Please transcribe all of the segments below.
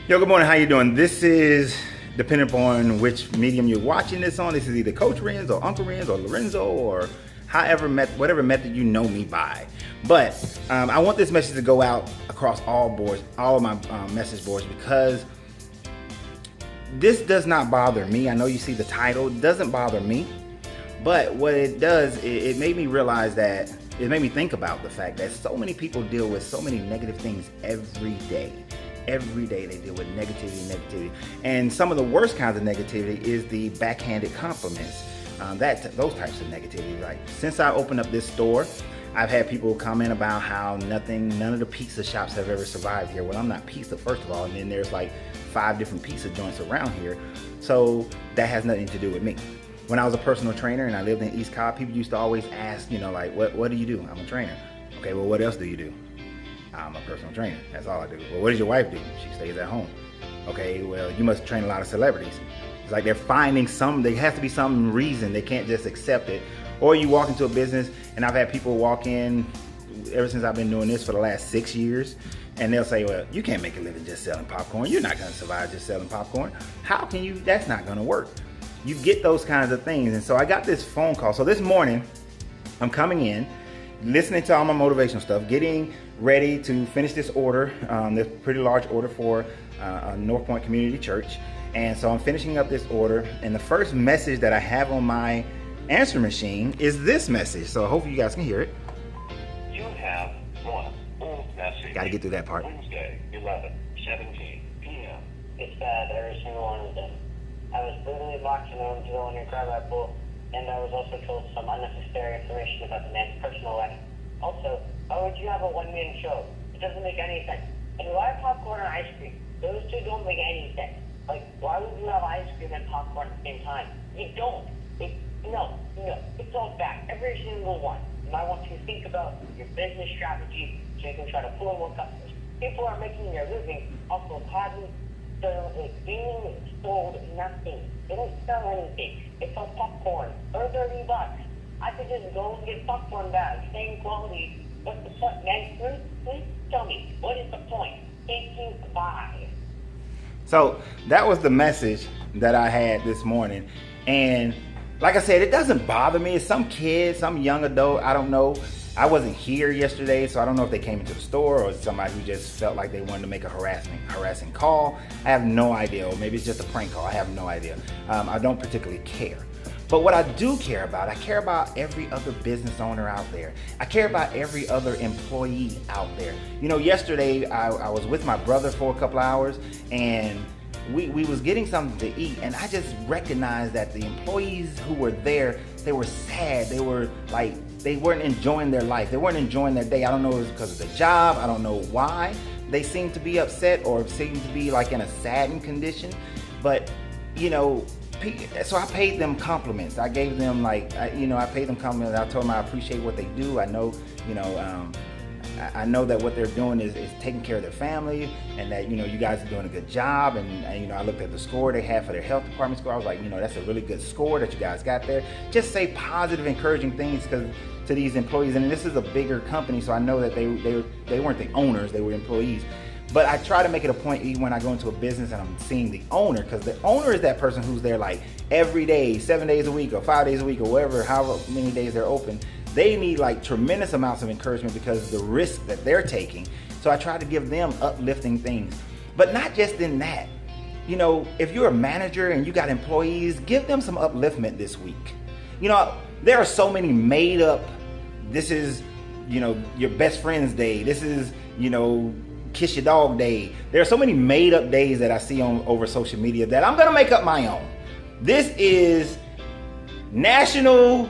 Yo, good morning. How you doing? This is, depending upon which medium you're watching this on, this is either Coach Renz or Uncle Renz or Lorenzo or whatever method you know me by. But I want this message to go out across all boards, all of my message boards, because this does not bother me. I know you see the title. It doesn't bother me. But what it does, it made me realize that, it made me think about the fact that so many people deal with so many negative things every day. Every day they deal with negativity. And some of the worst kinds of negativity is the backhanded compliments. Those types of negativity. Like, since I opened up this store, I've had people comment about how none of the pizza shops have ever survived here. Well, I'm not pizza, first of all, and then there's like 5 different pizza joints around here. So that has nothing to do with me. When I was a personal trainer and I lived in East Cobb, people used to always ask, like, what do you do? I'm a trainer. Okay, well, what else do you do? I'm a personal trainer. That's all I do. Well, what does your wife do? She stays at home. Okay, well, you must train a lot of celebrities. It's like they're finding there has to be some reason. They can't just accept it. Or you walk into a business, and I've had people walk in ever since I've been doing this for the last 6 years, and they'll say, well, you can't make a living just selling popcorn. You're not going to survive just selling popcorn. How can you? That's not going to work. You get those kinds of things. And so I got this phone call. So this morning, I'm coming in, listening to all my motivational stuff, getting ready to finish this order, this pretty large order for North Point Community Church. And so I'm finishing up this order, and the first message that I have on my answer machine is this message. So hopefully you guys can hear it. You have one old message. Got to get through that part. Wednesday, 11:17 p.m. It's bad every single one of them. I was brutally locked in a room to go in and grab that bull, and I was also told some unnecessary information about the man's personal life. Also, why would you have a one-man show? It doesn't make any sense. And why popcorn and ice cream? Those two don't make any sense. Like, why would you have ice cream and popcorn at the same time? You don't. No. It's all bad. Every single one. And I want you to think about your business strategy so you can try to pull in more customers. People are making their living off of having being sold nothing. They don't sell anything. They sell popcorn for $30. I could just go and get popcorn bags, same quality. What's the point, man? Please tell me, what is the point? Thank you, bye. So that was the message that I had this morning. And like I said, it doesn't bother me. It's some kid, some young adult, I don't know. I wasn't here yesterday, so I don't know if they came into the store or somebody who just felt like they wanted to make a harassing call. I have no idea. Or maybe it's just a prank call. I have no idea. I don't particularly care. But what I do care about, I care about every other business owner out there. I care about every other employee out there. Yesterday I was with my brother for a couple hours, and we was getting something to eat, and I just recognized that the employees who were there, they were sad. They were like, they weren't enjoying their life. They weren't enjoying their day. I don't know if it was because of the job. I don't know why they seemed to be upset or seemed to be like in a saddened condition. But, so I paid them compliments. I gave them I paid them compliments. I told them I appreciate what they do. I know, I know that what they're doing is taking care of their family, and that, you guys are doing a good job. And I looked at the score they had for their health department score. I was like, that's a really good score that you guys got there. Just say positive, encouraging things to these employees. And this is a bigger company, so I know that they weren't the owners, they were employees. But I try to make it a point, even when I go into a business and I'm seeing the owner, because the owner is that person who's there like every day, 7 days a week or 5 days a week or whatever, however many days they're open. They need like tremendous amounts of encouragement because of the risk that they're taking. So I try to give them uplifting things. But not just in that. If you're a manager and you got employees, give them some upliftment this week. There are so many made up, this is, your best friend's day. This is, kiss your dog day. There are so many made up days that I see over social media that I'm going to make up my own. This is National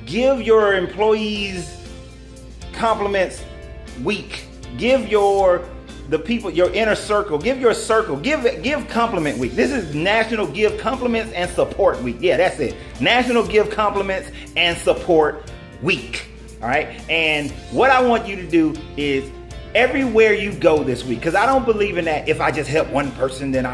Give Your Employees Compliments Week. Give the people, your inner circle, give your circle, give compliment week. This is National Give Compliments and Support Week. Yeah, that's it. National Give Compliments and Support Week. All right. And what I want you to do is, everywhere you go this week, because I don't believe in that if I just help one person, then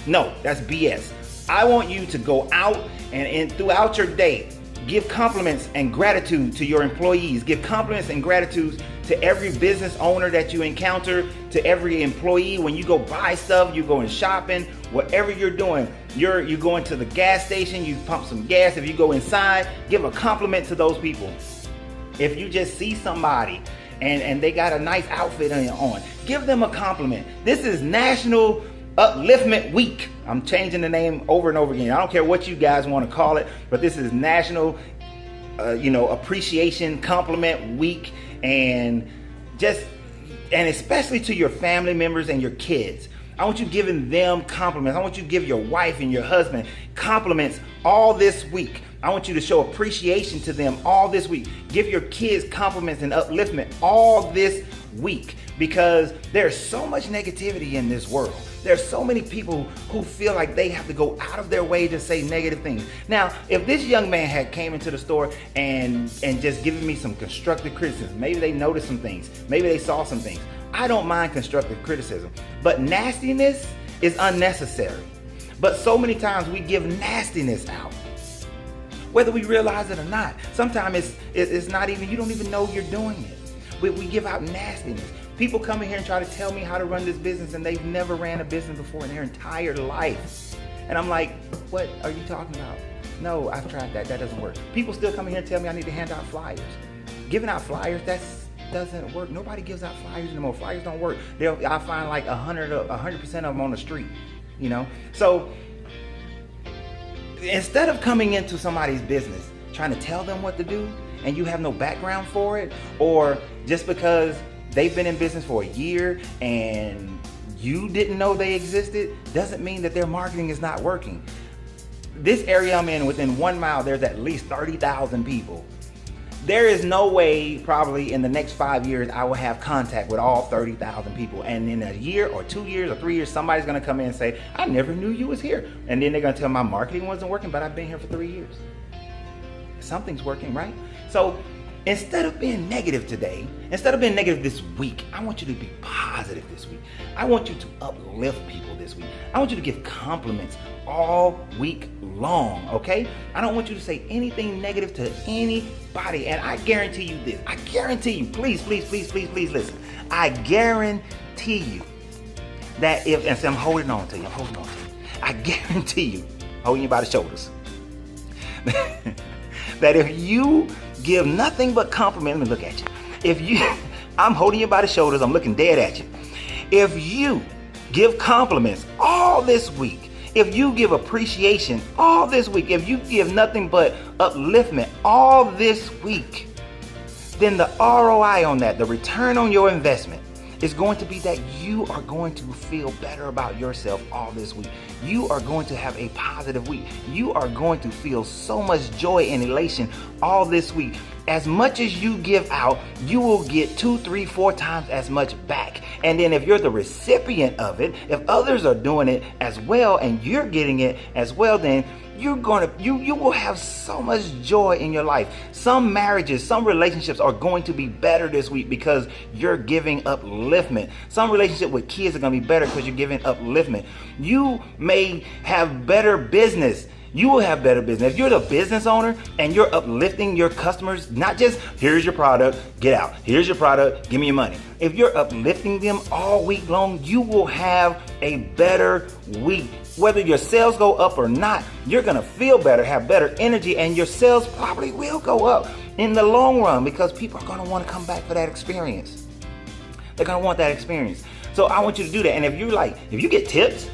no, that's BS. I want you to go out and throughout your day, give compliments and gratitude to your employees. Give compliments and gratitude to every business owner that you encounter, to every employee. When you go buy stuff, you're going shopping, whatever you're doing, you're going to the gas station, you pump some gas. If you go inside, give a compliment to those people. If you just see somebody and they got a nice outfit on, give them a compliment. This is National Upliftment Week. I'm changing the name over and over again. I don't care what you guys want to call it, but this is National Appreciation Compliment Week. And especially to your family members and your kids, I want you giving them compliments. I want you to give your wife and your husband compliments all this week. I want you to show appreciation to them all this week. Give your kids compliments and upliftment all this week, because there's so much negativity in this world. There's so many people who feel like they have to go out of their way to say negative things. Now, if this young man had came into the store and just given me some constructive criticism, maybe they noticed some things, maybe they saw some things. I don't mind constructive criticism, but nastiness is unnecessary. But so many times we give nastiness out, whether we realize it or not. Sometimes it's not even, you don't even know you're doing it. We give out nastiness. People come in here and try to tell me how to run this business, and they've never ran a business before in their entire life. And I'm like, what are you talking about? No, I've tried that. That doesn't work. People still come in here and tell me I need to hand out flyers. Giving out flyers, that doesn't work. Nobody gives out flyers anymore. Flyers don't work. I find like 100% of them on the street, So instead of coming into somebody's business trying to tell them what to do and you have no background for it, or just because they've been in business for a year and you didn't know they existed, doesn't mean that their marketing is not working. This area I'm in, within 1 mile, there's at least 30,000 people. There is no way probably in the next 5 years I will have contact with all 30,000 people. And in a year or 2 years or 3 years, somebody's gonna come in and say, I never knew you was here. And then they're gonna tell my marketing wasn't working, but I've been here for 3 years. Something's working, right? So instead of being negative today, instead of being negative this week, I want you to be positive this week. I want you to uplift people this week. I want you to give compliments all week long, okay? I don't want you to say anything negative to anybody. And I guarantee you this. I guarantee you, please listen. I guarantee you that I'm holding on to you. I guarantee you, holding you by the shoulders, that if you give nothing but compliment, let me look at you. I'm holding you by the shoulders, I'm looking dead at you. If you give compliments all this week, if you give appreciation all this week, if you give nothing but upliftment all this week, then the ROI on that, the return on your investment, is going to be that you are going to feel better about yourself all this week. You are going to have a positive week. You are going to feel so much joy and elation all this week. As much as you give out, you will get 2, 3, 4 times as much back. And then if you're the recipient of it, if others are doing it as well and you're getting it as well, then you will have so much joy in your life. Some marriages, some relationships are going to be better this week because you're giving upliftment. Some relationship with kids are going to be better because you're giving upliftment. You may have better business. You will have better business. If you're the business owner and you're uplifting your customers, not just here's your product, get out. Here's your product, give me your money. If you're uplifting them all week long, you will have a better week. Whether your sales go up or not, you're gonna feel better, have better energy, and your sales probably will go up in the long run because people are gonna wanna come back for that experience. They're gonna want that experience. So I want you to do that. And if you get tips,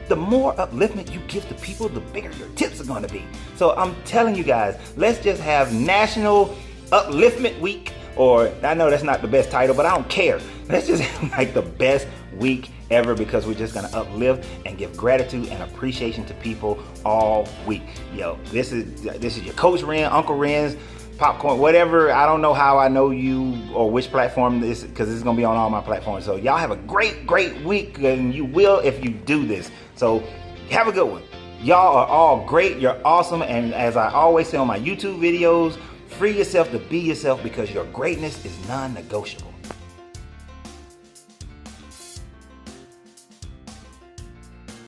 the more upliftment you give to people, the bigger your tips are going to be. So I'm telling you guys, let's just have National Upliftment Week, or I know that's not the best title, but I don't care. Let's just have like the best week ever, because we're just going to uplift and give gratitude and appreciation to people all week. Yo, this is your Coach Ren, Uncle Ren's Popcorn, whatever. I don't know how I know you or which platform this, because this is going to be on all my platforms. So y'all have a great week, and you will if you do this. So have a good one. Y'all are all great. You're awesome. And as I always say on my YouTube videos, free yourself to be yourself, because your greatness is non-negotiable.